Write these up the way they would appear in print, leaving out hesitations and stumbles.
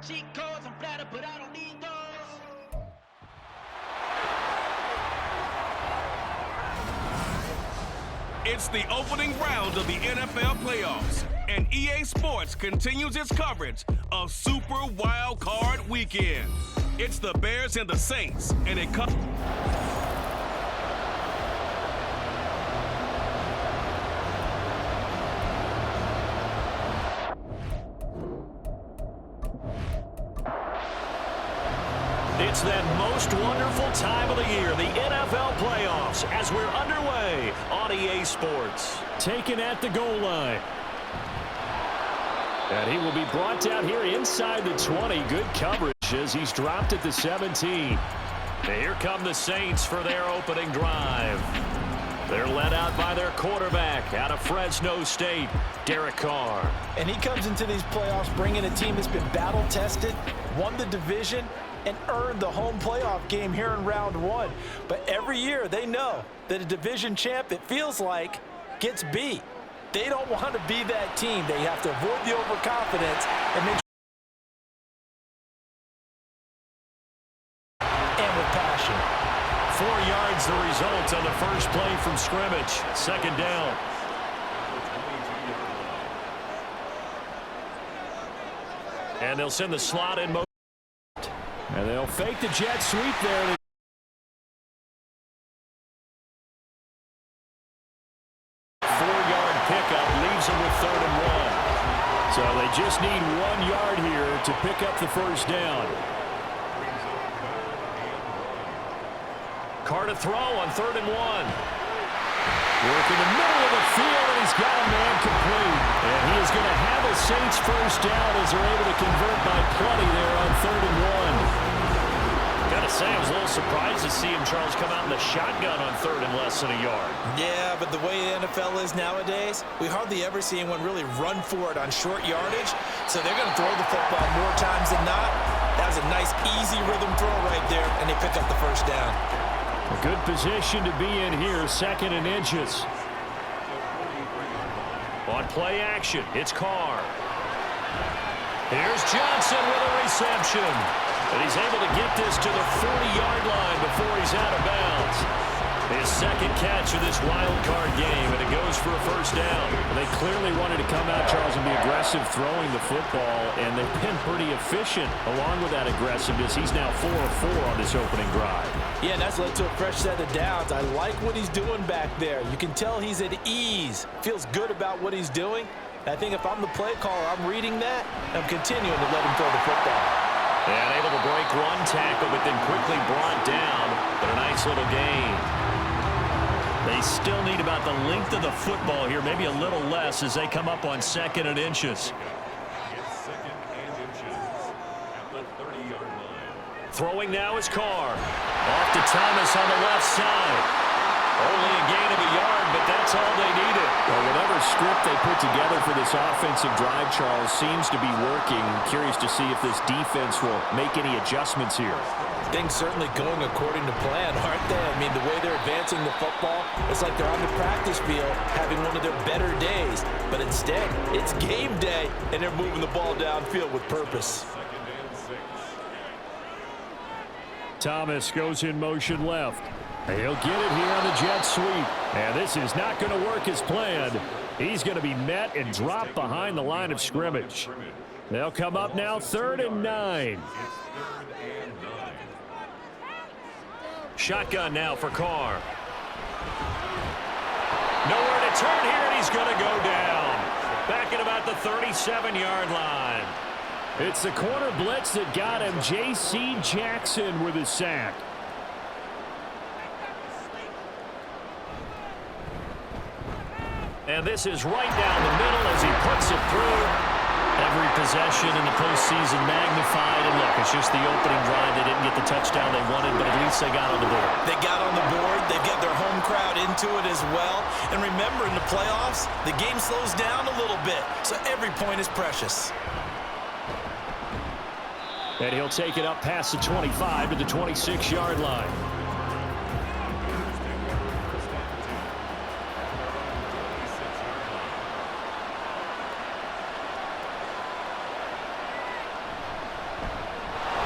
Cheat codes, I'm flattered, but I don't need those. It's the opening round of the NFL playoffs, and EA Sports continues its coverage of Super WildCard Weekend. It's the Bears and the Saints, and it comes... It's that most wonderful time of the year, the NFL playoffs, as we're underway on EA Sports. Taken at the goal line. And he will be brought down here inside the 20. Good coverage as he's dropped at the 17. And here come the Saints for their opening drive. They're led out by their quarterback out of Fresno State, Derek Carr. And he comes into these playoffs bringing a team that's been battle-tested, won the division, and earned the home playoff game here in round one. But every year they know that a division champ, it feels like, gets beat. They don't want to be that team. They have to avoid the overconfidence and make and with passion. 4 yards the result on the first play from scrimmage. Second down. And they'll send the slot in motion. And they'll fake the jet sweep there. 4-yard pickup leaves them with 3rd and 1. So they just need 1 yard here to pick up the first down. Carr to throw on 3rd and 1. Work in the middle of the field, and he's got a man complete. And he is going to have a Saints first down as they're able to convert by plenty there on 3rd and 1. Gotta say, I was a little surprised to see him, Charles, come out in the shotgun on 3rd and less than a yard. Yeah, but the way the NFL is nowadays, we hardly ever see anyone really run for it on short yardage. So they're going to throw the football more times than not. That was a nice, easy rhythm throw right there, and they pick up the first down. A good position to be in here, 2nd and inches. On play action, it's Carr. Here's Johnson with a reception. And he's able to get this to the 40-yard line before he's out of bounds. His second catch of this wild card game, and it goes for a first down. They clearly wanted to come out, Charles, and be aggressive throwing the football, and they've been pretty efficient along with that aggressiveness. He's now 4 of 4 on this opening drive. Yeah, and that's led to a fresh set of downs. I like what he's doing back there. You can tell he's at ease, feels good about what he's doing. I think if I'm the play caller, I'm reading that, and I'm continuing to let him throw the football. And able to break one tackle, but then quickly brought down. But a nice little gain. They still need about the length of the football here, maybe a little less as they come up on 2nd and inches. Throwing now is Carr. Off to Thomas on the left side. Only a gain of a yard, but that's all they needed. Well, whatever script they put together for this offensive drive, Charles, seems to be working. Curious to see if this defense will make any adjustments here. Things certainly going according to plan, aren't they? I mean, the way they're advancing the football, it's like they're on the practice field having one of their better days. But instead, it's game day, and they're moving the ball downfield with purpose. Thomas goes in motion left. He'll get it here on the jet sweep. And this is not going to work as planned. He's going to be met and dropped behind the line of scrimmage. They'll come up now 3rd and 9. Shotgun now for Carr. Nowhere to turn here, and he's going to go down. Back at about the 37-yard line. It's the corner blitz that got him. J.C. Jackson with his sack. And this is right down the middle as he puts it through. Every possession in the postseason magnified. And look, it's just the opening drive. They didn't get the touchdown they wanted, but at least they got on the board. They got on the board. They've got their home crowd into it as well. And remember, in the playoffs, the game slows down a little bit. So every point is precious. And he'll take it up past the 25 to the 26-yard line.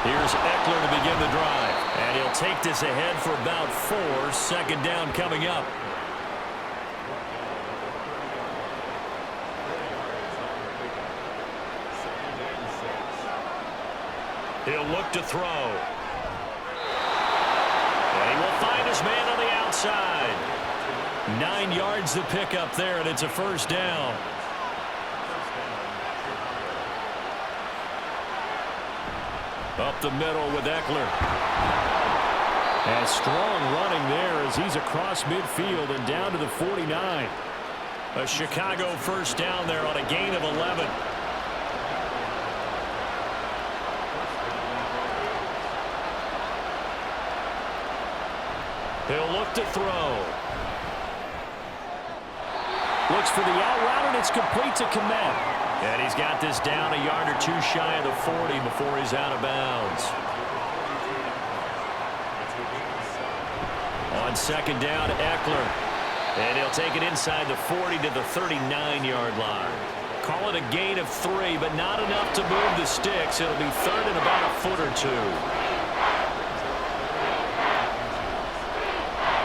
Here's Eckler to begin the drive. And he'll take this ahead for about 4. Second down coming up. He'll look to throw. And he will find his man on the outside. 9 yards to pick up there, and it's a first down. Up the middle with Eckler. And strong running there as he's across midfield and down to the 49. A Chicago first down there on a gain of 11. He'll look to throw. Looks for the out route, and it's complete to Kmet. And he's got this down a yard or 2 shy of the 40 before he's out of bounds. On second down, Eckler. And he'll take it inside the 40 to the 39-yard line. Call it a gain of 3, but not enough to move the sticks. It'll be third and about a foot or 2.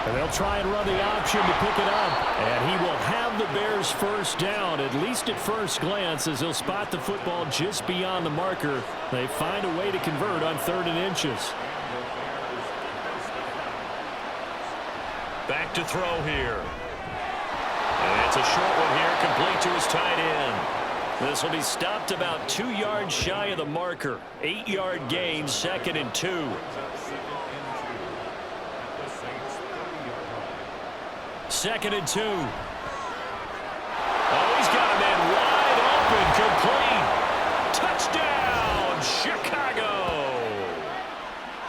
And they'll try and run the option to pick it up. And he will have the Bears first down, at least at first glance, as he'll spot the football just beyond the marker. They find a way to convert on 3rd and inches. Back to throw here. And it's a short one here, complete to his tight end. This will be stopped about 2 yards shy of the marker. 8-yard gain, 2nd and 2. Second and 2. Oh, he's got a man wide open, complete. Touchdown, Chicago.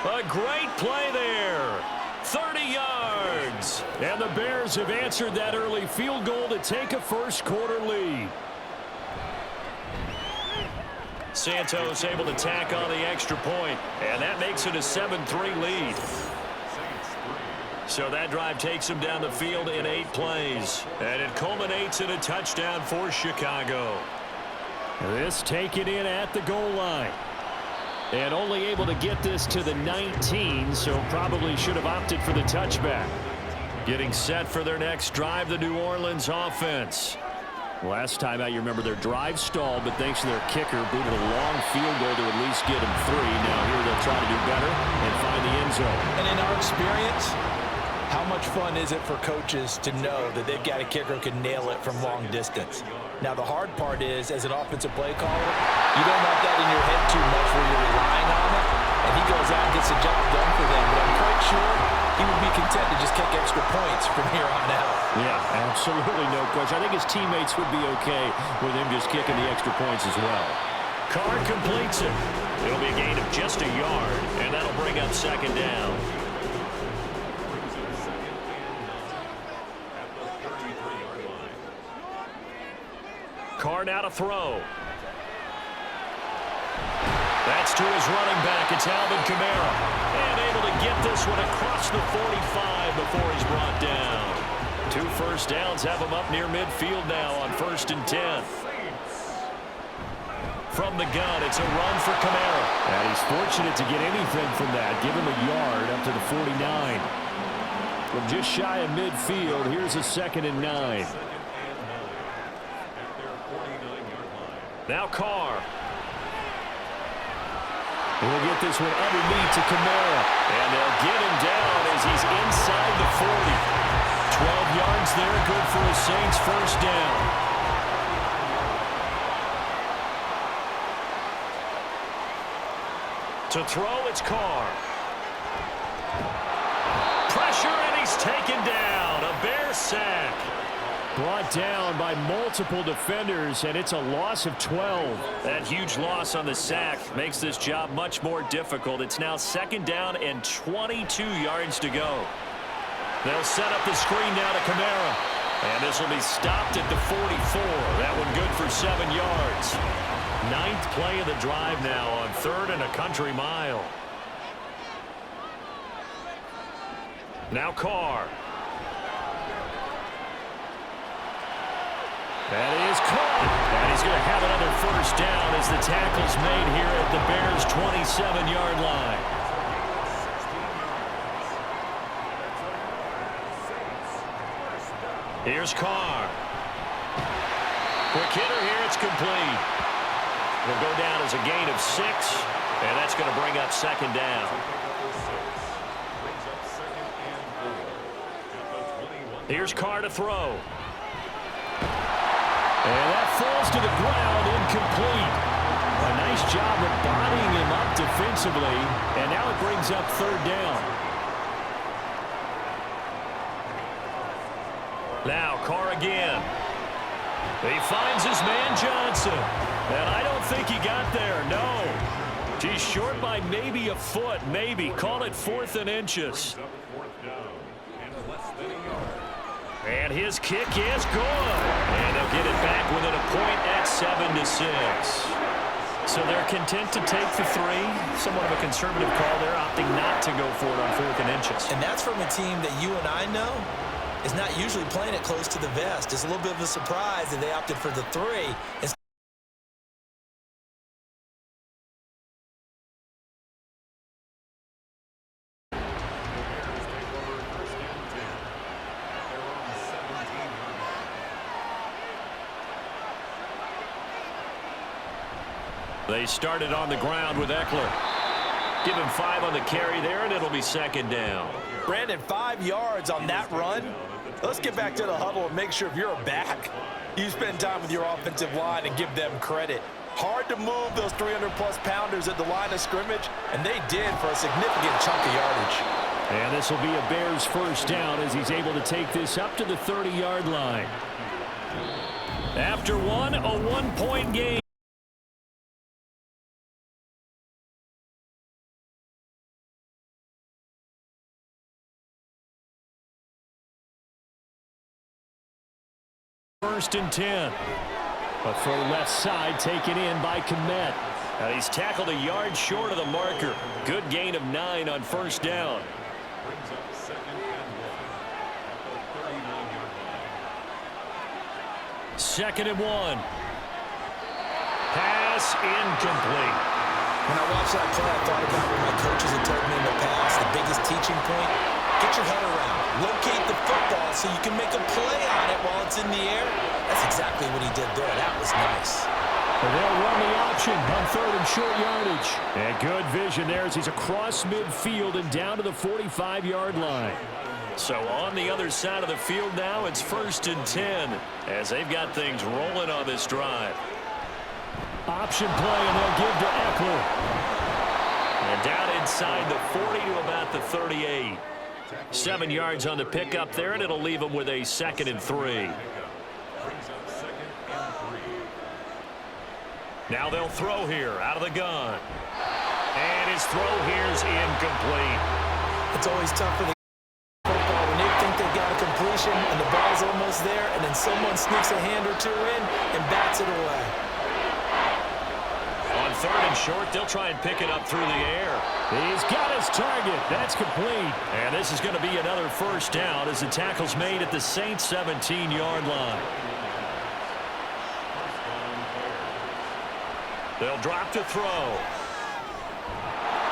A great play there. 30 yards. And the Bears have answered that early field goal to take a first-quarter lead. Santos able to tack on the extra point, and that makes it a 7-3 lead. So that drive takes him down the field in 8 plays. And it culminates in a touchdown for Chicago. This taken in at the goal line. And only able to get this to the 19, so probably should have opted for the touchback. Getting set for their next drive, the New Orleans offense. Last time out, you remember their drive stalled, but thanks to their kicker, booted a long field goal to at least get him 3. Now here they'll try to do better and find the end zone. And in our experience, how much fun is it for coaches to know that they've got a kicker who can nail it from long distance? Now, the hard part is, as an offensive play caller, you don't want that in your head too much where you're relying on it, and he goes out and gets the job done for them. But I'm quite sure he would be content to just kick extra points from here on out. Yeah, absolutely no question. I think his teammates would be okay with him just kicking the extra points as well. Carr completes it. It'll be a gain of just a yard, and that'll bring up second down. Carr now to throw. That's to his running back. It's Alvin Kamara. And able to get this one across the 45 before he's brought down. 2 first downs have him up near midfield now on 1st and 10. From the gun, it's a run for Kamara. And he's fortunate to get anything from that. Give him a yard up to the 49. From just shy of midfield, here's a 2nd and 9. Now Carr. He'll get this one underneath to Kamara. And they'll get him down as he's inside the 40. 12 yards there, good for a Saints first down. To throw, it's Carr. Pressure, and he's taken down. A Bear sack. Brought down by multiple defenders, and it's a loss of 12. That huge loss on the sack makes this job much more difficult. It's now 2nd down and 22 yards to go. They'll set up the screen now to Kamara. And this will be stopped at the 44. That one good for 7 yards. 9th play of the drive now on 3rd and a country mile. Now Carr. That is caught. And he's going to have another first down as the tackle's made here at the Bears' 7-yard line. Here's Carr. Quick hitter here. It's complete. Will go down as a gain of 6, and that's going to bring up 2nd down. Here's Carr to throw. And that falls to the ground, incomplete. A nice job of bodying him up defensively, and now it brings up 3rd down. Now Carr again. He finds his man Johnson, and I don't think he got there, no. He's short by maybe a foot, maybe. Call it 4th and inches. And his kick is good. And they'll get it back within a point at 7-6. So they're content to take the 3. Somewhat of a conservative call there, opting not to go for it on 4th and inches. And that's from a team that you and I know is not usually playing it close to the vest. It's a little bit of a surprise that they opted for the 3. They started on the ground with Eckler. Give him 5 on the carry there, and it'll be 2nd down. Brandon, 5 yards on that run. Let's get back to the huddle and make sure if you're a back, you spend time with your offensive line and give them credit. Hard to move those 300-plus pounders at the line of scrimmage, and they did for a significant chunk of yardage. And this will be a Bears 1st down as he's able to take this up to the 30-yard line. After one, a 1-point game. First and 10. A throw left side taken in by Kmet. And he's tackled a yard short of the marker. Good gain of 9 on 1st down. Second and 1. Pass incomplete. When I watched that play, I thought about what my coaches had told me in the past. The biggest teaching point, get your head around. Locate the football so you can make a play on it while it's in the air. That's exactly what he did there. That was nice. And they'll run the option on 3rd and short yardage. And good vision there as he's across midfield and down to the 45-yard line. So on the other side of the field now, it's 1st and 10 as they've got things rolling on this drive. Option play, and they'll give to Eckler. And down inside the 40 to about the 38. 7 yards on the pickup there, and it'll leave them with a 2nd and 3. Now they'll throw here out of the gun. And his throw here's incomplete. It's always tough for the football when they think they got a completion and the ball's almost there, and then someone sneaks a hand or 2 in and bats it away. On 3rd and short, they'll try and pick it up through the air. He's got his target. That's complete. And this is going to be another 1st down as the tackle's made at the Saints' 17-yard line. They'll drop to throw.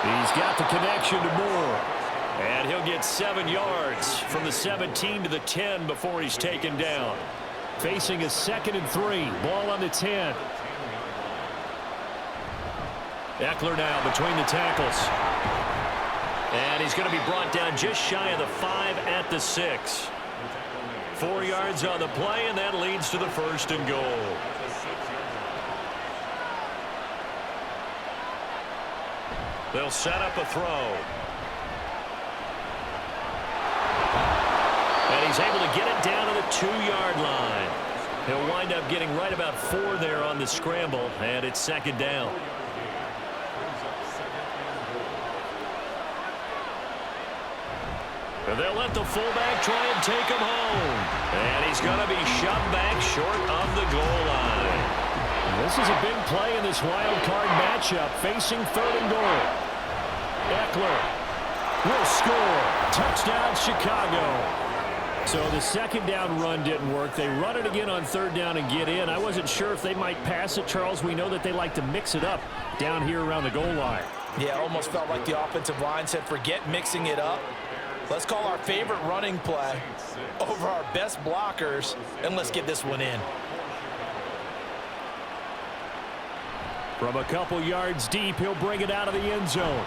He's got the connection to Moore. And he'll get 7 yards from the 17 to the 10 before he's taken down. Facing a 2nd and 3. Ball on the 10. Eckler now between the tackles. And he's going to be brought down just shy of the 5 at the 6. 4 yards on the play, and that leads to the 1st and goal. They'll set up a throw. And he's able to get it down to the 2-yard line. He'll wind up getting right about 4 there on the scramble, and it's 2nd down. And they'll let the fullback try and take him home. And he's going to be shoved back short of the goal line. This is a big play in this wild card matchup facing 3rd and goal. Eckler will score. Touchdown, Chicago. So the 2nd down run didn't work. They run it again on 3rd down and get in. I wasn't sure if they might pass it, Charles. We know that they like to mix it up down here around the goal line. Yeah, almost felt like the offensive line said, forget mixing it up. Let's call our favorite running play over our best blockers, and let's get this one in. From a couple yards deep, he'll bring it out of the end zone.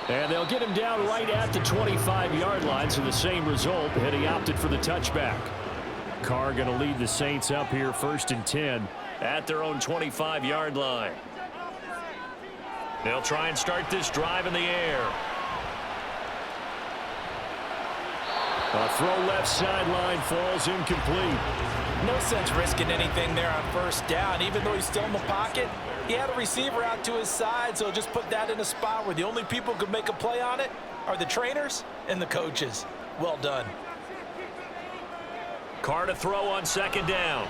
And they'll get him down right at the 25-yard line, so the same result, and he opted for the touchback. Carr going to lead the Saints up here 1st and 10 at their own 25-yard line. They'll try and start this drive in the air. A throw left sideline falls incomplete. No sense risking anything there on 1st down. Even though he's still in the pocket, he had a receiver out to his side, so just put that in a spot where the only people who could make a play on it are the trainers and the coaches. Well done. Carr to throw on 2nd down.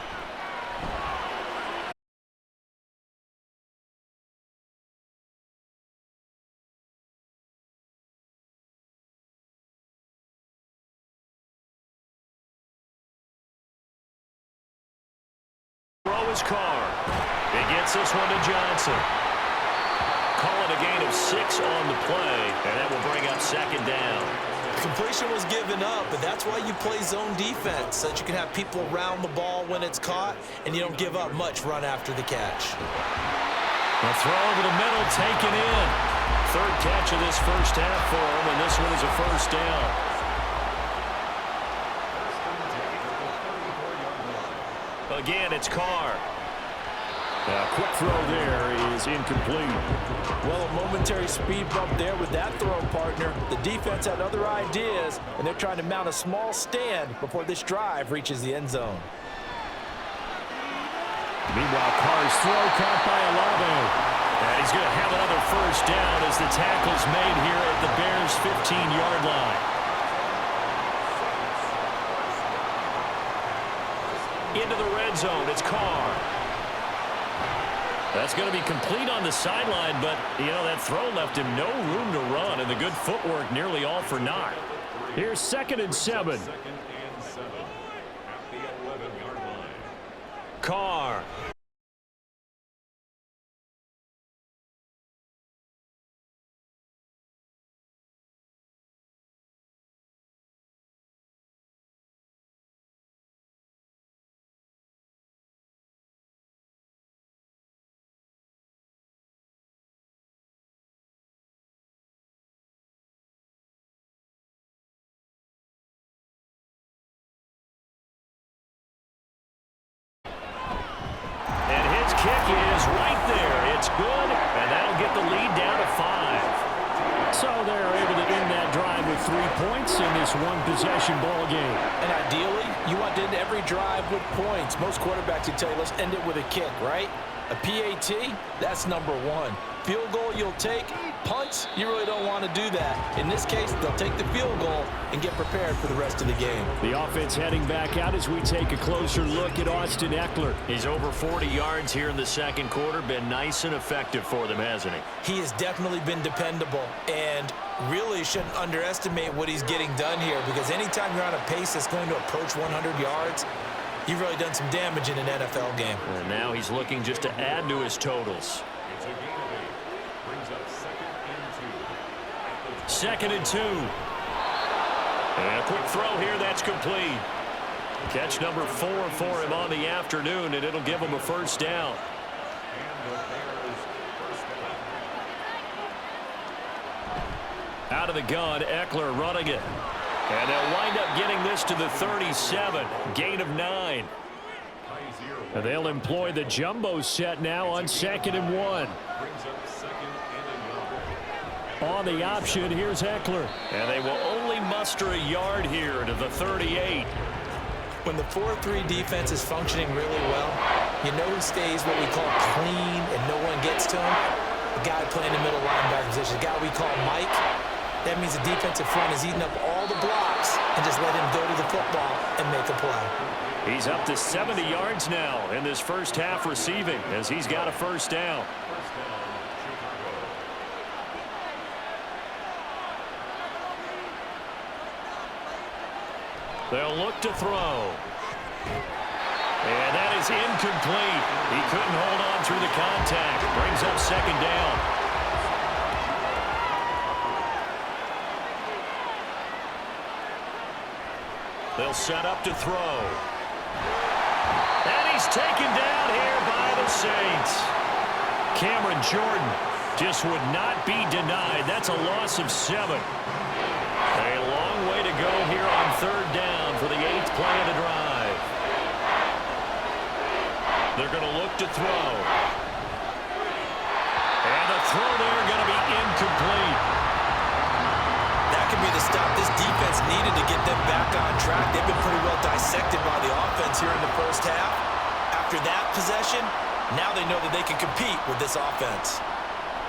Throw is Carr. He gets this one to Johnson. Call it a gain of 6 on the play, and that will bring up 2nd down. Completion was given up, but that's why you play zone defense, so that you can have people around the ball when it's caught, and you don't give up much run after the catch. A throw over the middle, taken in. 3rd catch of this 1st half for him, and this one is a 1st down. Again, it's Carr. A quick throw there is incomplete. Well, a momentary speed bump there with that throw, partner. The defense had other ideas, and they're trying to mount a small stand before this drive reaches the end zone. Meanwhile, Carr's throw caught by Olave. And he's going to have another 1st down as the tackle's made here at the Bears' 15-yard line. Into the red zone, it's Carr. That's going to be complete on the sideline, but, you know, that throw left him no room to run, and the good footwork nearly all for naught. Here's 2nd and 7. Carr. Kick is right there. It's good, and that'll get the lead down to 5. So they're able to end that drive with 3 points in this one-possession ball game. And ideally, you want to end every drive with points. Most quarterbacks would tell you, let's end it with a kick, right? A PAT, that's number 1. Field goal you'll take. Punts, you really don't want to do that. In this case, they'll take the field goal and get prepared for the rest of the game. The offense heading back out as we take a closer look at Austin Eckler. He's over 40 yards here in the 2nd quarter. Been nice and effective for them, hasn't he? He has definitely been dependable, and really shouldn't underestimate what he's getting done here, because anytime you're on a pace that's going to approach 100 yards, you've really done some damage in an NFL game. And now he's looking just to add to his totals. 2nd and 2. And a quick throw here, that's complete. Catch number 4 for him on the afternoon, and it'll give him a 1st down. Out of the gun, Eckler running it. And they'll wind up getting this to the 37. Gain of 9. And they'll employ the jumbo set now on 2nd and 1. On the option, here's Eckler. And they will only muster a yard here to the 38. When the 4-3 defense is functioning really well, you know who stays what we call clean and no one gets to him? The guy playing the middle linebacker position, the guy we call Mike. That means the defensive front is eating up all the blocks and just let him go to the football and make a play. He's up to 70 yards now in this 1st half receiving as he's got a 1st down. They'll look to throw. And that is incomplete. He couldn't hold on through the contact. Brings up 2nd down. They'll set up to throw. And he's taken down here by the Saints. Cameron Jordan just would not be denied. That's a loss of 7. A long way to go here on 3rd down for the 8th play of the drive. They're going to look to throw. And the throw there going to be incomplete. That could be the stop this defense needed to get them back on track. They've been pretty well dissected by the offense here in the first half. After that possession, now they know that they can compete with this offense.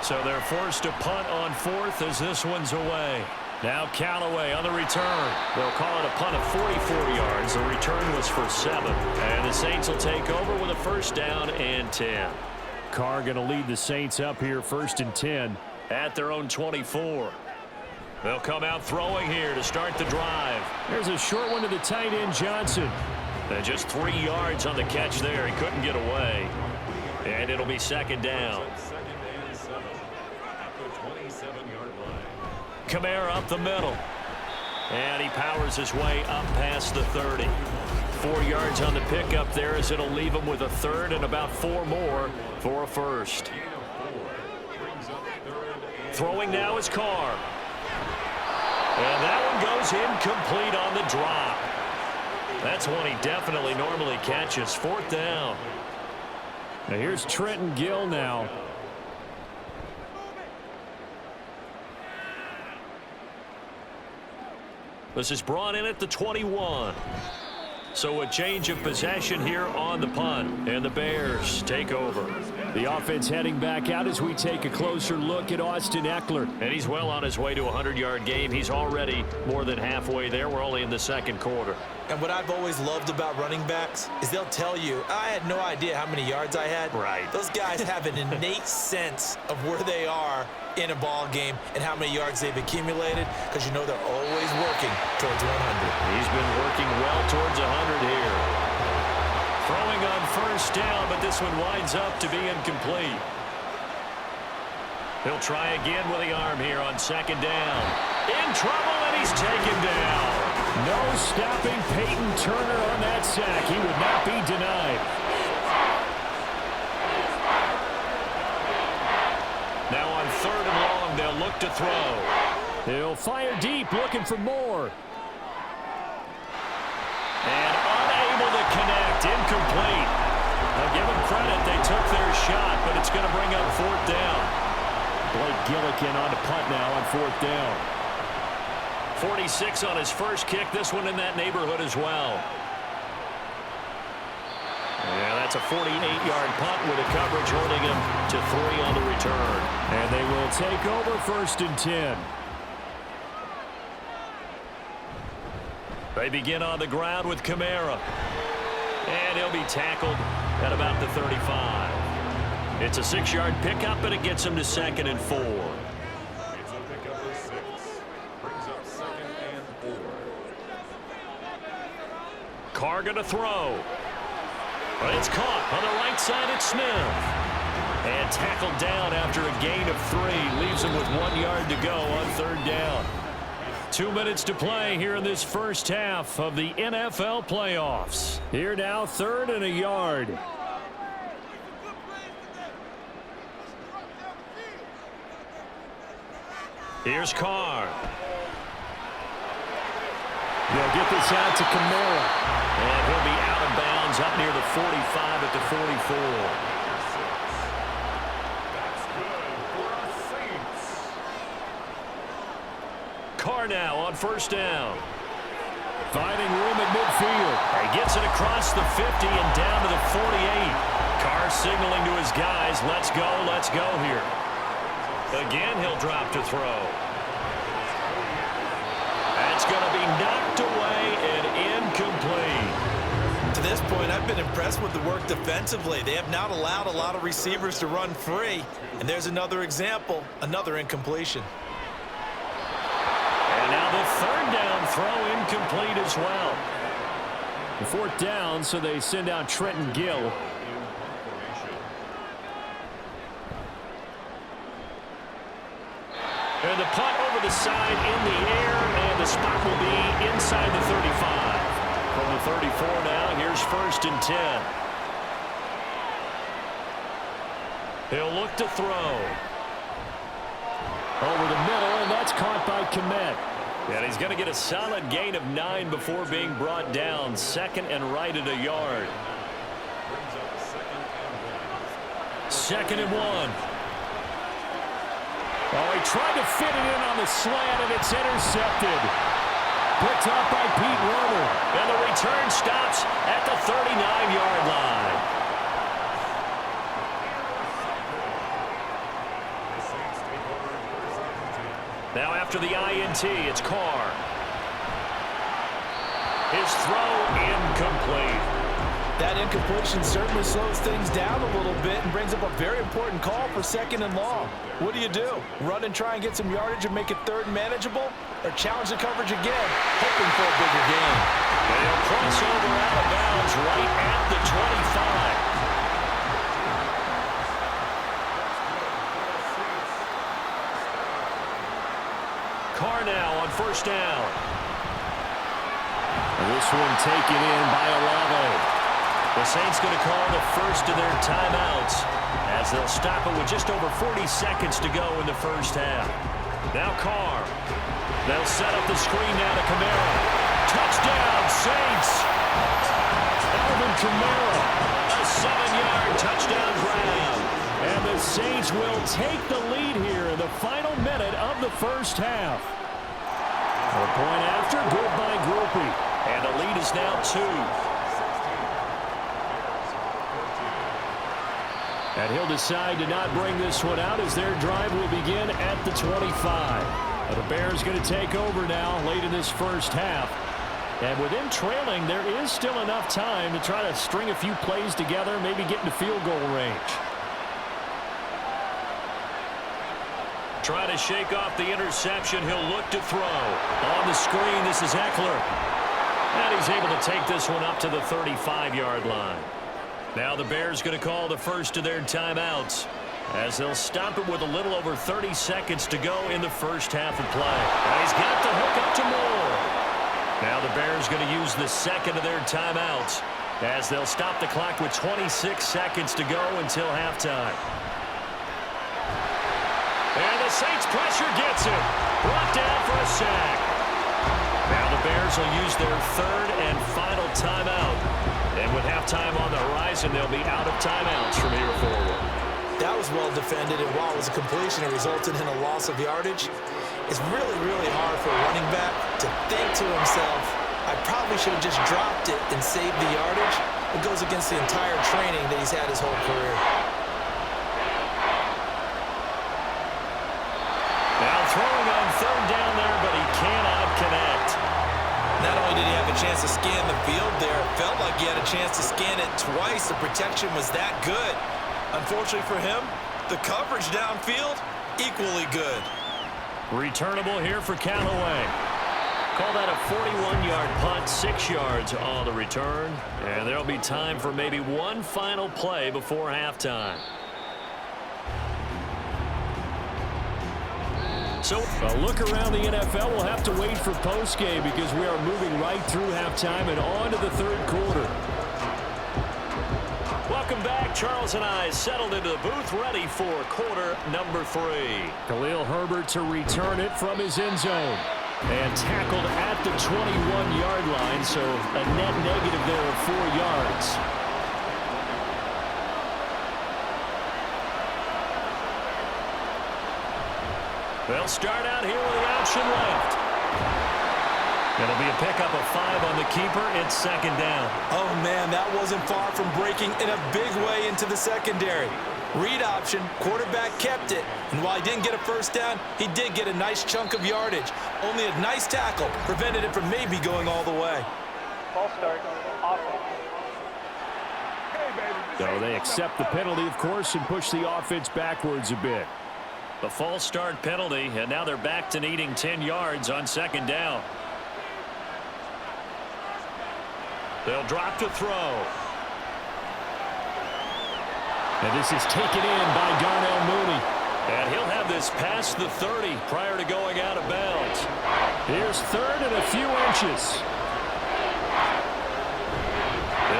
So they're forced to punt on 4th as this one's away. Now Callaway on the return. They'll call it a punt of 44 yards. The return was for 7. And the Saints will take over with a 1st down and 10. Carr going to lead the Saints up here 1st and 10. At their own 24. They'll come out throwing here to start the drive. There's a short one to the tight end, Johnson. And just 3 yards on the catch there. He couldn't get away. And it'll be 2nd down. Kamara up the middle. And he powers his way up past the 30. 4 yards on the pickup there as it'll leave him with a 3rd and about 4 more for a 1st. Throwing now is Carr. And that one goes incomplete on the drop. That's one he definitely normally catches. 4th down. Now here's Trenton Gill now. This is brought in at the 21. So a change of possession here on the punt. And the Bears take over. The offense heading back out as we take a closer look at Austin Eckler. And he's well on his way to a 100-yard game. He's already more than halfway there. We're only in the 2nd quarter. And what I've always loved about running backs is they'll tell you, I had no idea how many yards I had. Right. Those guys have an innate sense of where they are in a ball game and how many yards they've accumulated, because you know they're always working towards 100. He's been working well towards 100 here. Throwing on 1st down, but this one winds up to be incomplete. He'll try again with the arm here on 2nd down. In trouble, and he's taken down. No stopping Peyton Turner on that sack. He would not be denied. Now on 3rd and long, they'll look to throw. They'll fire deep, looking for more. And unable to connect. Incomplete. Now give them credit. They took their shot, but it's going to bring up 4th down. Blake Gillikin on the punt now on 4th down. 46 on his first kick. This one in that neighborhood as well. Yeah, that's a 48-yard punt with a coverage holding him to 3 on the return. And they will take over 1st and 10. They begin on the ground with Kamara. And he'll be tackled at about the 35. It's a 6-yard pickup, and it gets him to 2nd and 4. It's a pickup of 6. Brings up 2nd and 4. Carr going to throw. But it's caught on the right side. It's Smith. And tackled down after a gain of 3. Leaves him with 1 yard to go on 3rd down. 2 minutes to play here in this first half of the NFL playoffs. Here now, 3rd and a yard. Here's Carr. They'll get this out to Kamara. And he'll be out of bounds up near the 45 at the 44. Carr now on 1st down. Finding room at midfield. He gets it across the 50 and down to the 48. Carr signaling to his guys, let's go here. Again, he'll drop to throw. That's going to be knocked away and incomplete. To this point, I've been impressed with the work defensively. They have not allowed a lot of receivers to run free. And there's another example, another incompletion. And now the 3rd down throw incomplete as well. The 4th down, so they send out Trenton Gill. And the punt over the side in the air, and the spot will be inside the 35. From the 34 now, here's 1st and 10. He'll look to throw. Over the middle, and that's caught by Kmet. And he's going to get a solid gain of 9 before being brought down. 2nd and right at a yard. 2nd and 1. Oh, he tried to fit it in on the slant, and it's intercepted. Picked up by Pete Werner. And the return stops at the 39-yard line. Now after the INT, it's Carr. His throw incomplete. That incompletion certainly slows things down a little bit and brings up a very important call for 2nd and long. What do? Run and try and get some yardage and make it 3rd and manageable? Or challenge the coverage again, hoping for a bigger gain? And he'll cross over out of bounds right at the 25. Carr now on 1st down. And this one taken in by Olave. The Saints going to call the first of their timeouts as they'll stop it with just over 40 seconds to go in the first half. Now Carr. They'll set up the screen now to Kamara. Touchdown, Saints! Alvin Kamara. A 7-yard touchdown grab. And the Saints will take the lead here in the final minute of the first half. A point after, good by Groupie. And the lead is now 2. And he'll decide to not bring this one out as their drive will begin at the 25. The Bears going to take over now late in this first half. And with them trailing, there is still enough time to try to string a few plays together, maybe get into field goal range. Try to shake off the interception. He'll look to throw. On the screen, this is Eckler. And he's able to take this one up to the 35-yard line. Now the Bears going to call the first of their timeouts as they'll stop it with a little over 30 seconds to go in the first half of play. And he's got the hook up to Moore. Now the Bears going to use the second of their timeouts as they'll stop the clock with 26 seconds to go until halftime. And the Saints pressure gets him. Brought down for a sack. Now the Bears will use their 3rd and final timeout. And with halftime on the horizon, they'll be out of timeouts from here forward. That was well defended, and while it was a completion, it resulted in a loss of yardage. It's really, really hard for a running back to think to himself, I probably should have just dropped it and saved the yardage. It goes against the entire training that he's had his whole career. Now throwing on 3rd down there, but he cannot connect. Not only did he have a chance to scan the field there, it felt like he had a chance to scan it twice. The protection was that good. Unfortunately for him, the coverage downfield, equally good. Returnable here for Callaway. Call that a 41-yard punt, 6 yards on the return. And there'll be time for maybe one final play before halftime. So a look around the NFL, we'll have to wait for postgame because we are moving right through halftime and on to the 3rd quarter. Welcome back. Charles and I settled into the booth ready for quarter number 3. Khalil Herbert to return it from his end zone. And tackled at the 21-yard line, so a net negative there of 4 yards. They'll start out here with an option left. It'll be a pickup of 5 on the keeper. It's 2nd down. Oh, man, that wasn't far from breaking in a big way into the secondary. Read option, quarterback kept it. And while he didn't get a first down, he did get a nice chunk of yardage. Only a nice tackle prevented it from maybe going all the way. False start, offense. So they accept the penalty, of course, and push the offense backwards a bit. The false start penalty, and now they're back to needing 10 yards on 2nd down. They'll drop to throw. And this is taken in by Darnell Mooney. And he'll have this past the 30 prior to going out of bounds. Here's 3rd and a few inches.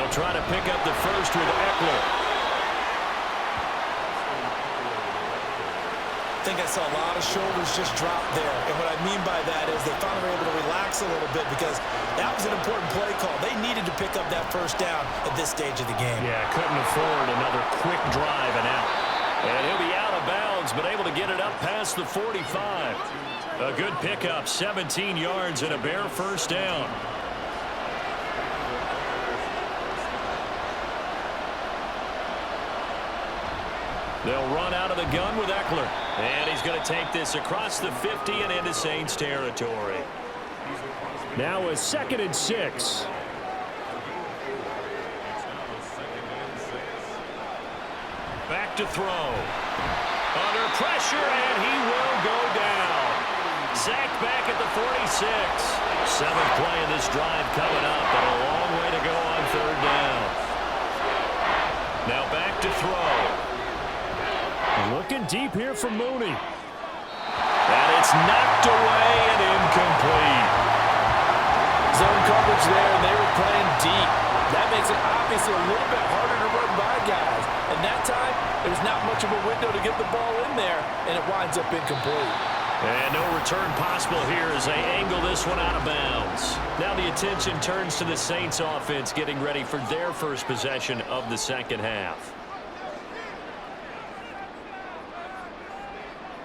They'll try to pick up the first with Eckler. I think I saw a lot of shoulders just drop there. And what I mean by that is they finally were able to relax a little bit because that was an important play call. They needed to pick up that first down at this stage of the game. Yeah, couldn't afford another quick drive and out. And he'll be out of bounds, but able to get it up past the 45. A good pickup, 17 yards and a Bear first down. They'll run out of the gun with Eckler. And he's going to take this across the 50 and into Saints territory. Now a 2nd and 6. Back to throw. Under pressure, and he will go down. Sacked back at the 46. 7th play of this drive coming up, and a long way to go on 3rd down. Now back to throw. Looking deep here for Mooney. And it's knocked away and incomplete. Zone coverage there, and they were playing deep. That makes it obviously a little bit harder to run by guys. And that time, there's not much of a window to get the ball in there, and it winds up incomplete. And no return possible here as they angle this one out of bounds. Now the attention turns to the Saints offense getting ready for their first possession of the second half.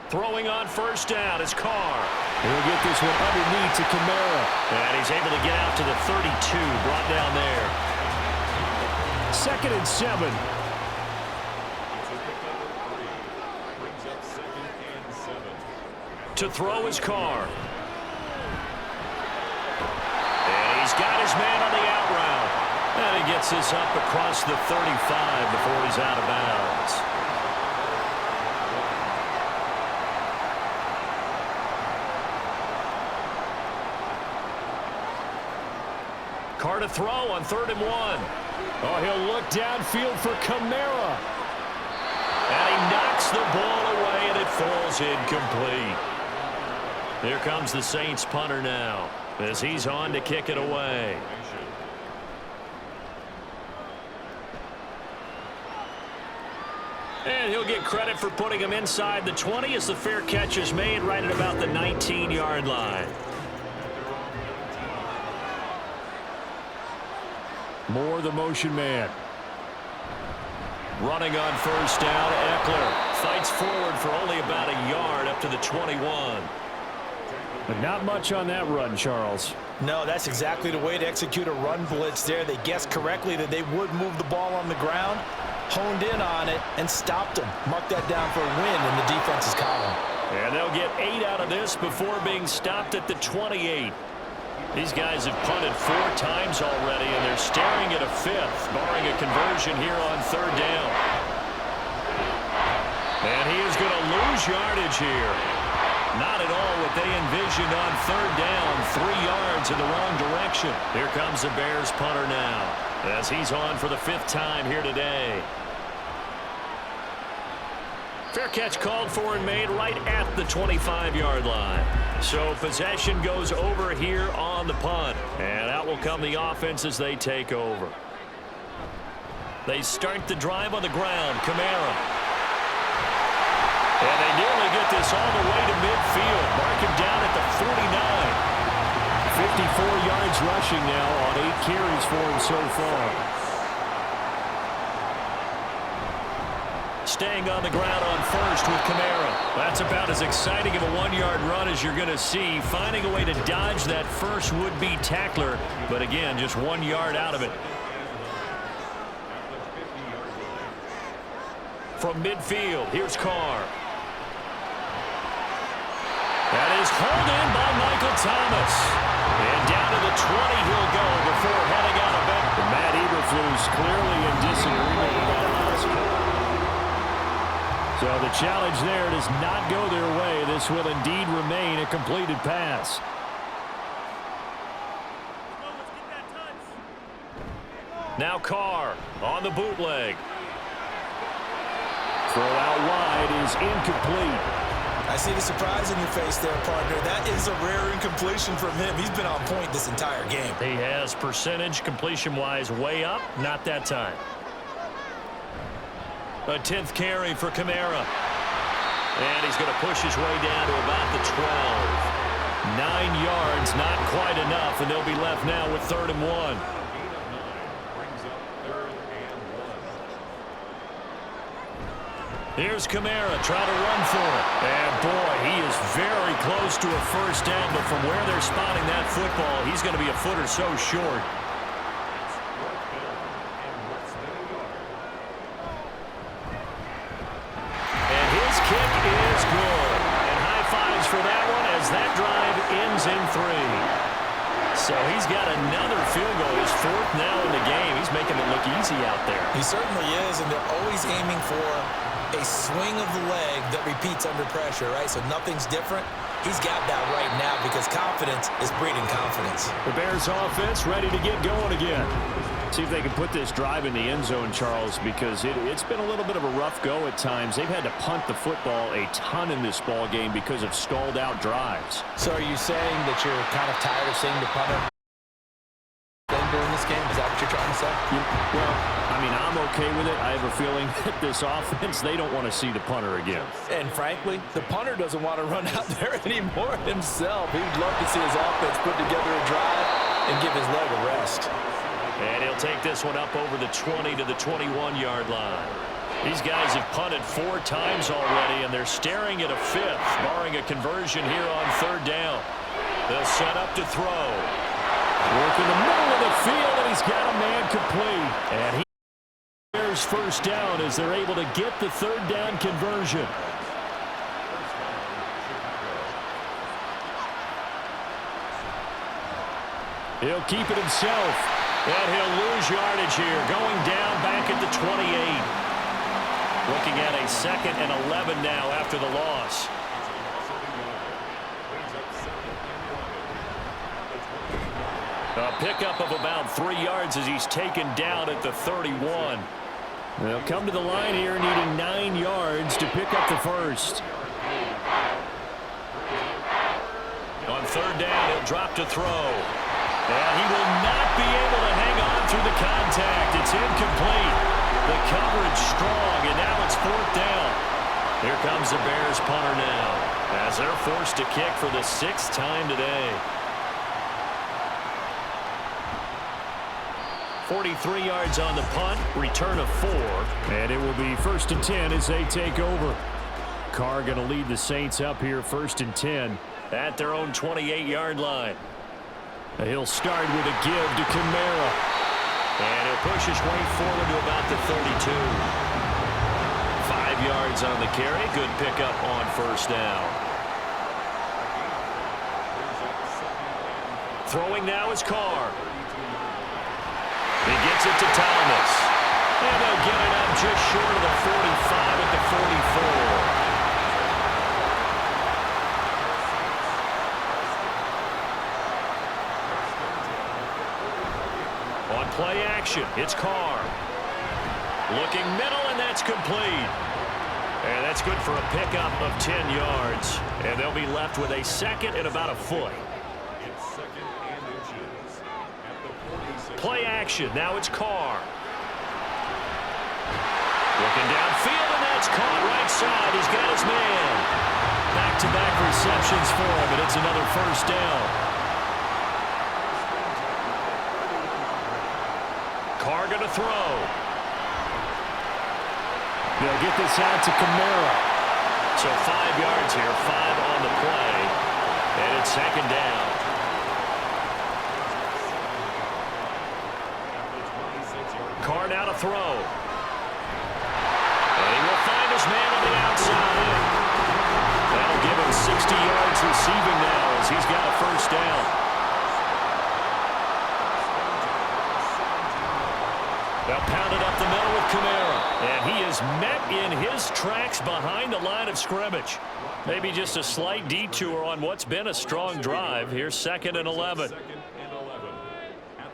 Throwing on first down is Carr. He'll get this one underneath to Kamara. And he's able to get out to the 32, brought down there. 2nd and 7. To throw is Carr. And he's got his man on the out route. And he gets this up across the 35 before he's out of bounds. Carr to throw on 3rd and 1. Oh, he'll look downfield for Kamara. And he knocks the ball away, and it falls incomplete. Here comes the Saints punter now as he's on to kick it away. And he'll get credit for putting him inside the 20 as the fair catch is made right at about the 19-yard line. More the motion man. Running on first down, Eckler fights forward for only about a yard up to the 21. But not much on that run, Charles. No, that's exactly the way to execute a run blitz there. They guessed correctly that they would move the ball on the ground, honed in on it, and stopped them. Mark that down for a win in the defense's column. And they'll get 8 out of this before being stopped at the 28. These guys have punted 4 times already, and they're staring at a 5th, barring a conversion here on 3rd down. And he is going to lose yardage here. Not at all what they envisioned on 3rd down. 3 yards in the wrong direction. Here comes the Bears punter now as he's on for the 5th time here today. Fair catch called for and made right at the 25-yard line. So possession goes over here on the punt. And out will come the offense as they take over. They start the drive on the ground. Kamara. And they nearly get this all the way to midfield. Mark him down at the 49. 54 yards rushing now on 8 carries for him so far. Staying on the ground on first with Kamara. That's about as exciting of a 1-yard run as you're going to see. Finding a way to dodge that first would-be tackler. But again, just 1 yard out of it. From midfield, here's Carr. That is hauled in by Michael Thomas. And down to the 20 he'll go before heading out of bounds. Matt Eberflus clearly in disagreement with that last call. So the challenge there does not go their way. This will indeed remain a completed pass. Now Carr on the bootleg. Throw out wide is incomplete. I see the surprise in your face there, partner. That is a rare incompletion from him. He's been on point this entire game. He has percentage completion-wise way up. Not that time. A 10th carry for Kamara. And he's going to push his way down to about the 12. 9 yards, not quite enough, and they'll be left now with 3rd and 1. Here's Kamara trying to run for it. And, boy, he is very close to a first down, but from where they're spotting that football, he's going to be a foot or so short. And his kick is good. And high fives for that one as that drive ends in 3. So he's got another field goal. His 4th now in the game. He's making it look easy out there. He certainly is, and they're always aiming for a swing of the leg that repeats under pressure, right? So nothing's different. He's got that right now because confidence is breeding confidence. The Bears offense ready to get going again. See if they can put this drive in the end zone, Charles, because it's been a little bit of a rough go at times. They've had to punt the football a ton in this ball game because of stalled out drives. So are you saying that you're kind of tired of seeing the punter during this game? Is that what you're trying to say? Well, I mean, I'm okay with it. I have a feeling that this offense, they don't want to see the punter again. And frankly, the punter doesn't want to run out there anymore himself. He'd love to see his offense put together a drive and give his leg a rest. And he'll take this one up over the 20 to the 21-yard line. These guys have punted 4 times already, and they're staring at a 5th, barring a conversion here on 3rd down. They'll set up to throw. Work in the middle of the field, and he's got a man complete. And he bears first down as they're able to get the 3rd down conversion. He'll keep it himself. And he'll lose yardage here, going down back at the 28. Looking at a 2nd and 11 now after the loss. A pickup of about 3 yards as he's taken down at the 31. They'll come to the line here needing 9 yards to pick up the first. On 3rd down, he'll drop to throw. And he will not be able to hang on through the contact. It's incomplete. The coverage strong, and now it's 4th down. Here comes the Bears punter now as they're forced to kick for the 6th time today. 43 yards on the punt, return of 4. And it will be 1st and 10 as they take over. Carr going to lead the Saints up here 1st and 10 at their own 28-yard line. He'll start with a give to Kamara. And he'll push his way forward to about the 32. 5 yards on the carry. Good pickup on 1st down. Throwing now is Carr. He gets it to Thomas. And they'll get it up just short of the 45 at the 44. On play action, it's Carr. Looking middle, and that's complete. And that's good for a pickup of 10 yards. And they'll be left with a 2nd and about a foot. Play action, now it's Carr. Looking downfield, and that's caught right side. He's got his man. Back-to-back receptions for him, and it's another 1st down. Carr going to throw. They'll get this out to Kamara. So 5 yards here, 5 on the play. And it's 2nd down. Carr now to throw. And he will find his man on the outside. That'll give him 60 yards receiving now as he's got a 1st down. They'll pound it up the middle with Kamara. And he is met in his tracks behind the line of scrimmage. Maybe just a slight detour on what's been a strong drive. Here's 2nd and 11. At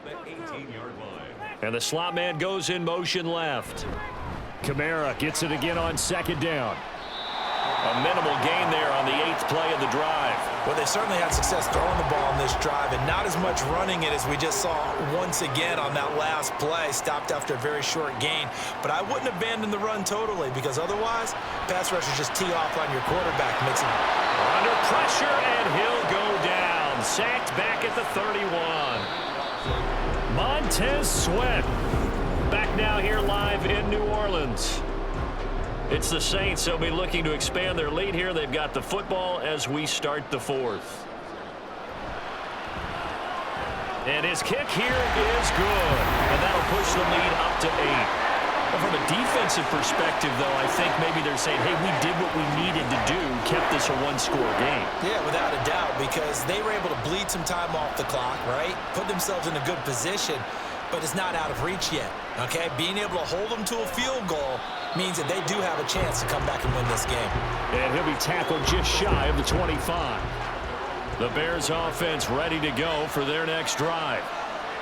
the 18-yard line. And the slot man goes in motion left. Kamara gets it again on 2nd down. A minimal gain there on the 8th play of the drive. Well, they certainly had success throwing the ball on this drive and not as much running it as we just saw once again on that last play. Stopped after a very short gain. But I wouldn't abandon the run totally because otherwise, pass rushers just tee off on your quarterback. Makes it under pressure, and he'll go down. Sacked back at the 31. Montez Sweat back now here live in New Orleans. It's the Saints. They'll be looking to expand their lead here. They've got the football as we start the 4th. And his kick here is good. And that'll push the lead up to 8. Well, from a defensive perspective, though, I think maybe they're saying, hey, we did what we needed to do, kept this a one-score game. Yeah, without a doubt, because they were able to bleed some time off the clock, right? Put themselves in a good position, but it's not out of reach yet, okay? Being able to hold them to a field goal means that they do have a chance to come back and win this game. And he'll be tackled just shy of the 25. The Bears offense ready to go for their next drive.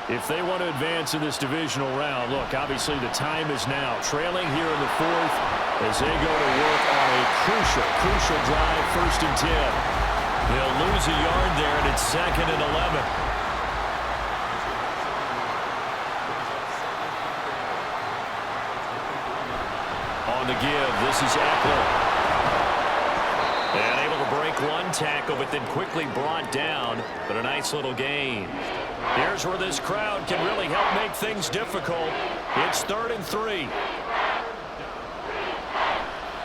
If they want to advance in this divisional round, look, obviously the time is now. Trailing here in the 4th as they go to work on a crucial drive, 1st and 10. They'll lose a yard there, and it's 2nd and 11. On the give, this is Eckler. And able to break one tackle, but then quickly brought down. But a nice little gain. Here's where this crowd can really help make things difficult. It's 3rd and 3.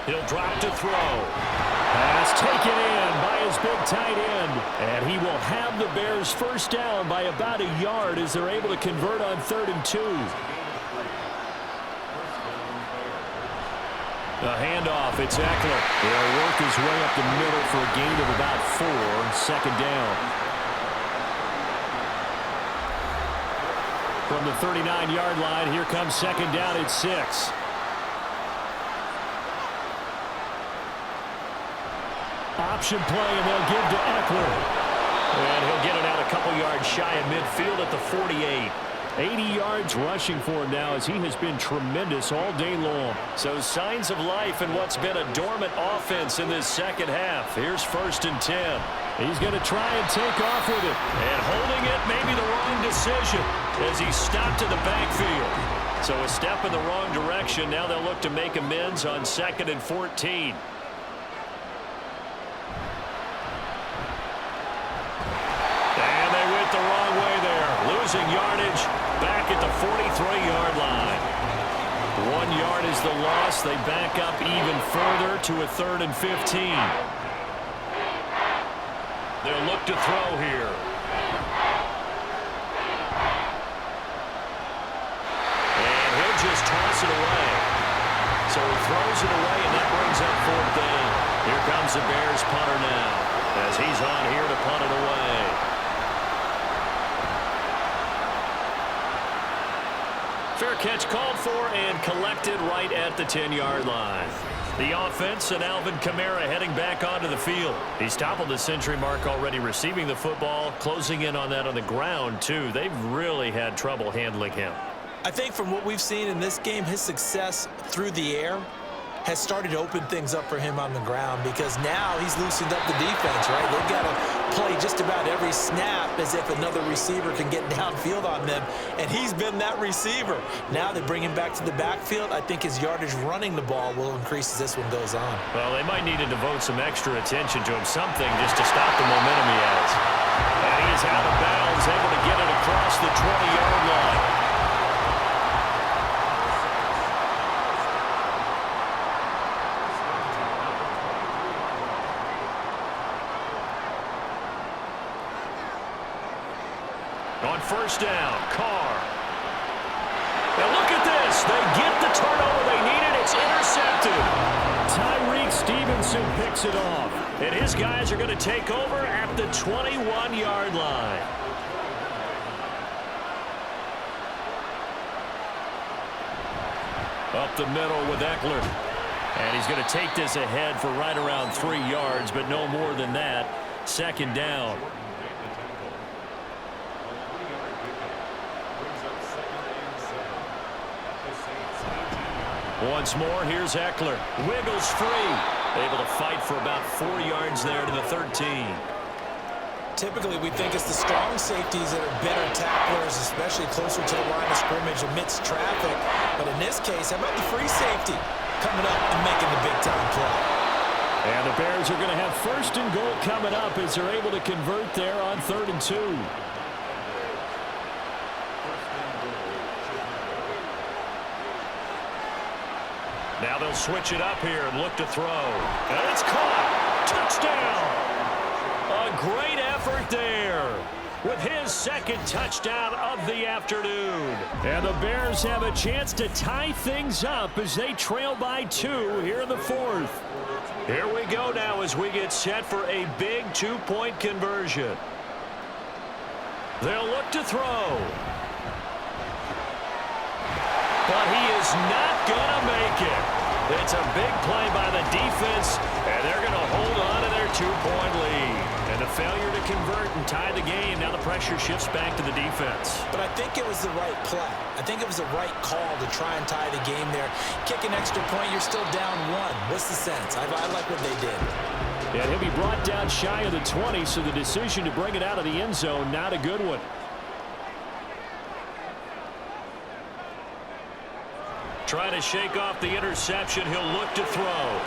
He'll drop to throw. Pass taken in by his big tight end. And he will have the Bears first down by about a yard as they're able to convert on 3rd and 2. The handoff, it's Eckler. He'll work his way up the middle for a gain of about 4. 2nd down. From the 39-yard line, here comes 2nd down at 6. Option play, and they'll give to Eckler. And he'll get it out a couple yards shy of midfield at the 48. 80 yards rushing for him now as he has been tremendous all day long. So signs of life in what's been a dormant offense in this second half. Here's 1st and 10. He's going to try and take off with it. And holding it may be the wrong decision as he stopped in the backfield. So a step in the wrong direction. Now they'll look to make amends on 2nd and 14. And they went the wrong way there. Losing yardage back at the 43-yard line. 1 yard is the loss. They back up even further to a 3rd and 15. They'll look to throw here. And he'll just toss it away. So he throws it away, and that brings up 4th down. Here comes the Bears punter now as he's on here to punt it away. Fair catch called for and collected right at the 10-yard line. The offense and Alvin Kamara heading back onto the field. He's toppled the century mark already receiving the football, closing in on that on the ground, too. They've really had trouble handling him. I think from what we've seen in this game, his success through the air has started to open things up for him on the ground because now he's loosened up the defense, right? They've got to play just about every snap as if another receiver can get downfield on them, and he's been that receiver. Now they bring him back to the backfield. I think his yardage running the ball will increase as this one goes on. Well, they might need to devote some extra attention to him, something just to stop the momentum he has. And he is out of bounds, able to get it across the 20-yard line. On 1st down, Carr. Now look at this. They get the turnover they needed. It's intercepted. Tyreek Stevenson picks it off. And his guys are going to take over at the 21-yard line. Up the middle with Eckler. And he's going to take this ahead for right around 3 yards, but no more than that. 2nd down. Once more, here's Eckler. Wiggles free. Able to fight for about 4 yards there to the 13. Typically, we think it's the strong safeties that are better tacklers, especially closer to the line of scrimmage amidst traffic. But in this case, how about the free safety coming up and making the big-time play? And the Bears are going to have 1st and goal coming up as they're able to convert there on 3rd and 2. Now they'll switch it up here and look to throw. And it's caught. Touchdown. A great effort there with his 2nd touchdown of the afternoon. And the Bears have a chance to tie things up as they trail by 2 here in the 4th. Here we go now as we get set for a big 2-point conversion. They'll look to throw. But he is not going to make it. It's a big play by the defense, and they're going to hold on to their 2-point lead. And the failure to convert and tie the game, now the pressure shifts back to the defense. But I think it was the right play. I think it was the right call to try and tie the game there. Kick an extra point, you're still down 1. What's the sense? I like what they did. And he'll be brought down shy of the 20, so the decision to bring it out of the end zone, not a good one. Trying to shake off the interception. He'll look to throw.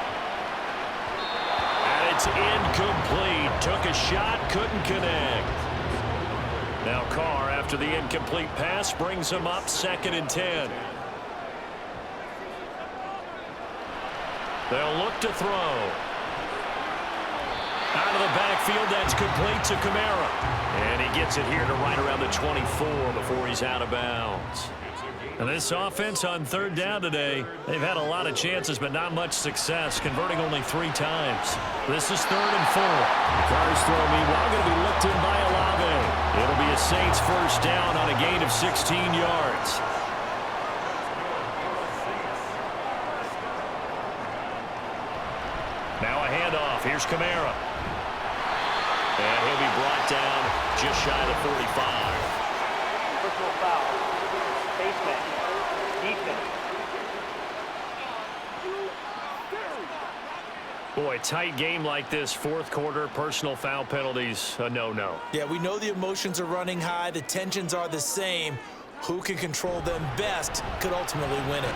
And it's incomplete. Took a shot, couldn't connect. Now Carr, after the incomplete pass, brings him up 2nd and 10. They'll look to throw. Out of the backfield, that's complete to Kamara. And he gets it here to right around the 24 before he's out of bounds. And this offense on 3rd down today, they've had a lot of chances, but not much success, converting only 3 times. This is 3rd and 4. Carr's throw, meanwhile, going to be looked in by Olave. It'll be a Saints 1st down on a gain of 16 yards. Now a handoff. Here's Kamara. And he'll be brought down just shy of the 45. Personal foul. Baseman. Defense. Boy, tight game like this, 4th quarter, personal foul penalties, a no-no. Yeah, we know the emotions are running high. The tensions are the same. Who can control them best could ultimately win it.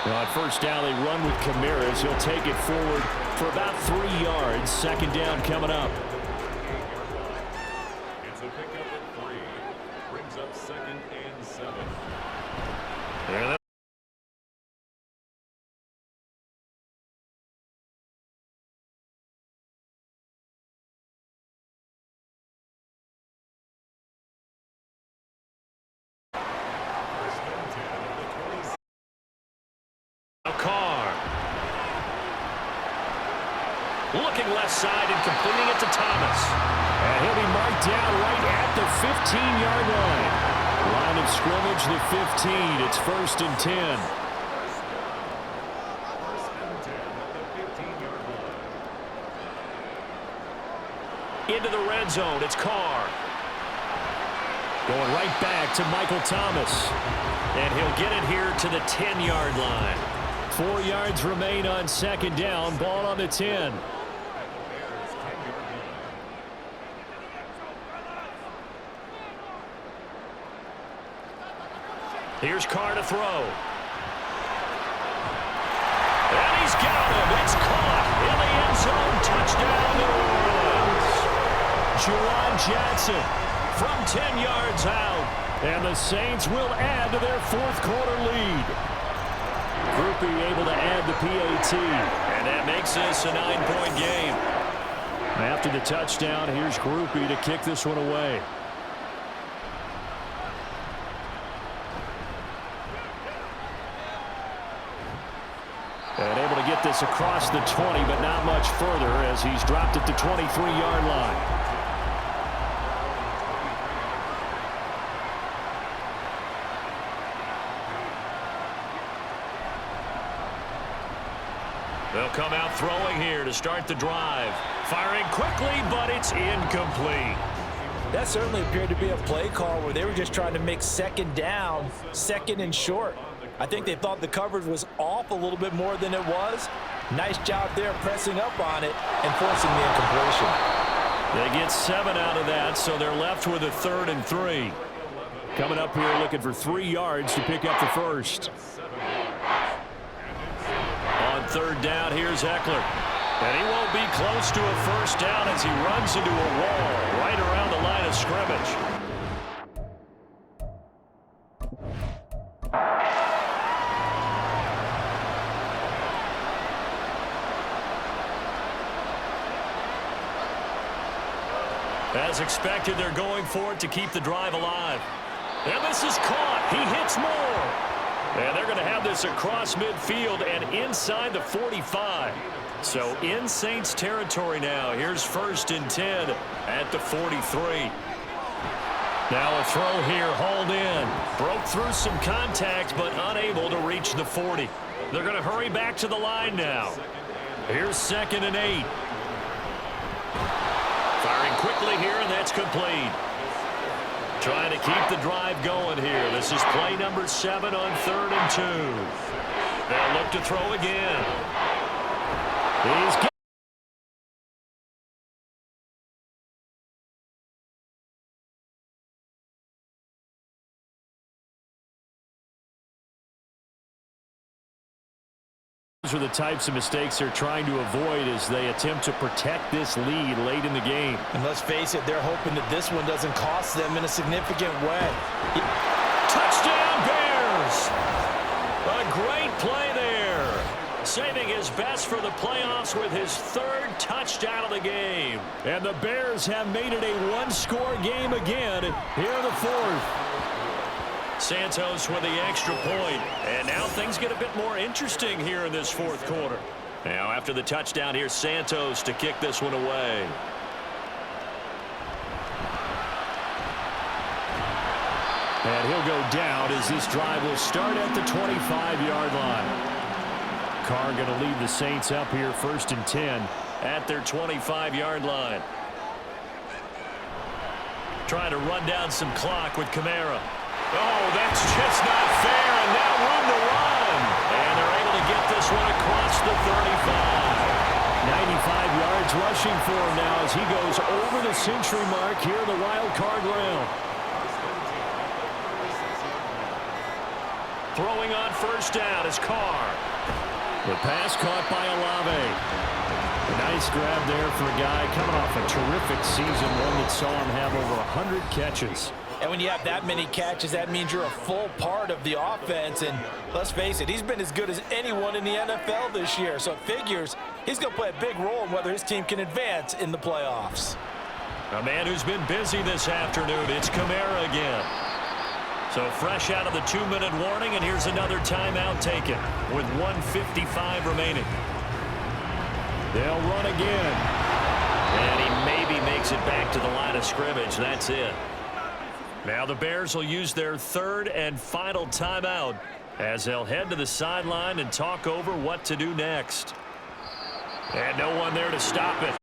Well, on 1st down, they run with Kamara. He'll take it forward for about 3 yards. 2nd down coming up. It's a pickup at 3. Brings up 2nd and 7. And Carr. Looking left side and completing it to Thomas. And he'll be marked down right at the 15-yard line. Line of scrimmage, the 15. It's 1st and 10. Into the red zone, it's Carr. Going right back to Michael Thomas. And he'll get it here to the 10-yard line. 4 yards remain on 2nd down. Ball on the 10. Here's Carr to throw. And he's got him. It's caught in the end zone. Touchdown, New Orleans. Juwan Johnson From 10 yards out. And the Saints will add to their 4th quarter lead. Groupie able to add the PAT. And that makes this a 9-point game. After the touchdown, here's Groupie to kick this one away. And able to get this across the 20, but not much further as he's dropped it to 23-yard line. They'll come out throwing here to start the drive. Firing quickly, but it's incomplete. That certainly appeared to be a play call where they were just trying to make 2nd down, 2nd and short. I think they thought the coverage was off a little bit more than it was. Nice job there pressing up on it and forcing the incompletion. They get 7 out of that, so they're left with a 3rd and 3. Coming up here looking for 3 yards to pick up the first. On 3rd down, here's Eckler. And he won't be close to a first down as he runs into a wall right around the line of scrimmage. As expected, they're going for it to keep the drive alive. And this is caught. He hits more. And they're going to have this across midfield and inside the 45. So in Saints territory now. Here's 1st and 10 at the 43. Now a throw here, hauled in. Broke through some contact, but unable to reach the 40. They're going to hurry back to the line now. Here's 2nd and 8. Firing quickly here, and that's complete. Trying to keep the drive going here. This is play number 7 on 3rd and 2. They'll look to throw again. He's Those are the types of mistakes they're trying to avoid as they attempt to protect this lead late in the game. And let's face it, they're hoping that this one doesn't cost them in a significant way. Touchdown, Bears! A great play there. Saving his best for the playoffs with his 3rd touchdown of the game. And the Bears have made it a 1-score game again here in the 4th. Santos with the extra point. And now things get a bit more interesting here in this 4th quarter. Now after the touchdown, here's Santos to kick this one away. And he'll go down as this drive will start at the 25-yard line. Carr going to lead the Saints up here 1st and 10 at their 25-yard line. Trying to run down some clock with Kamara. Oh, that's just not fair, and now room to run. And they're able to get this one across the 35. 95 yards rushing for him now as he goes over the century mark here in the wild card round. Throwing on 1st down is Carr. The pass caught by Olave. A nice grab there for a guy coming off a terrific season, one that saw him have over 100 catches. And when you have that many catches, that means you're a full part of the offense. And let's face it, he's been as good as anyone in the NFL this year. So it figures he's going to play a big role in whether his team can advance in the playoffs. A man who's been busy this afternoon, it's Kamara again. So fresh out of the 2-minute warning, and here's another timeout taken with 1:55 remaining. They'll run again. And he maybe makes it back to the line of scrimmage. That's it. Now the Bears will use their 3rd and final timeout as they'll head to the sideline and talk over what to do next. And no one there to stop it.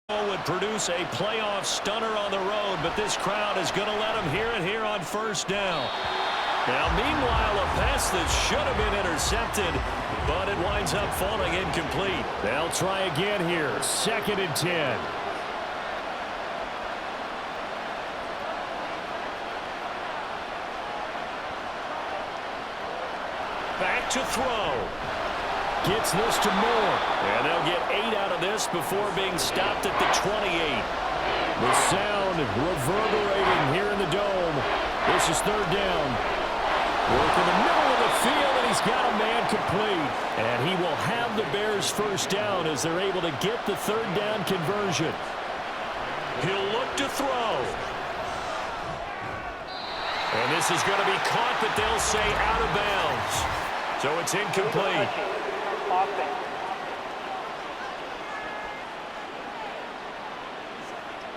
Would produce a playoff stunner on the road, but this crowd is going to let him hear it here on 1st down. Now, meanwhile, a pass that should have been intercepted, but it winds up falling incomplete. They'll try again here, 2nd and 10. Back to throw. Gets this to Moore. And they'll get 8 out of this before being stopped at the 28. The sound reverberating here in the dome. This is 3rd down. Work in the middle of the field, and he's got a man complete. And he will have the Bears 1st down as they're able to get the 3rd down conversion. He'll look to throw. And this is going to be caught, but they'll say out of bounds. So it's incomplete.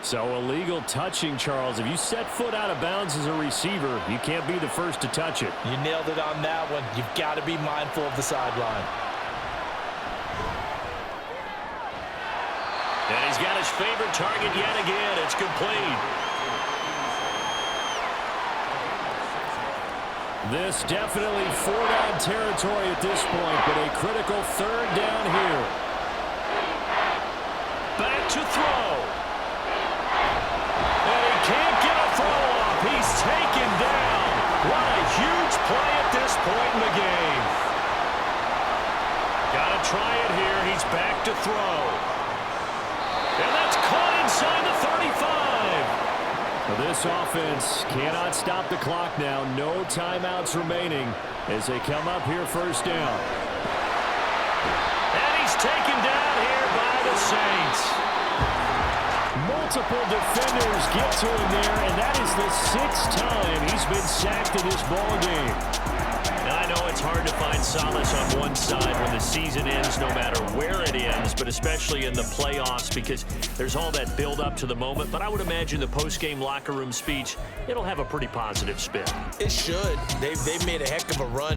So illegal touching, Charles. If you set foot out of bounds as a receiver, you can't be the first to touch it. You nailed it on that one. You've got to be mindful of the sideline. And he's got his favorite target yet again. It's complete. This definitely 4-down territory at this point, but a critical 3rd down here. Back to throw. And he can't get a throw off. He's taken down. What a huge play at this point in the game. Got to try it here. He's back to throw. And that's caught inside the 35. Well, this offense cannot stop the clock now. No timeouts remaining as they come up here 1st down. And he's taken down here by the Saints. Multiple defenders get to him there, and that is the 6th time he's been sacked in this ball game. Now, I know it's hard to find solace on one side when the season ends, no matter where it ends, but especially in the playoffs because there's all that build up to the moment. But I would imagine the post-game locker room speech, it'll have a pretty positive spin. It should. They've made a heck of a run.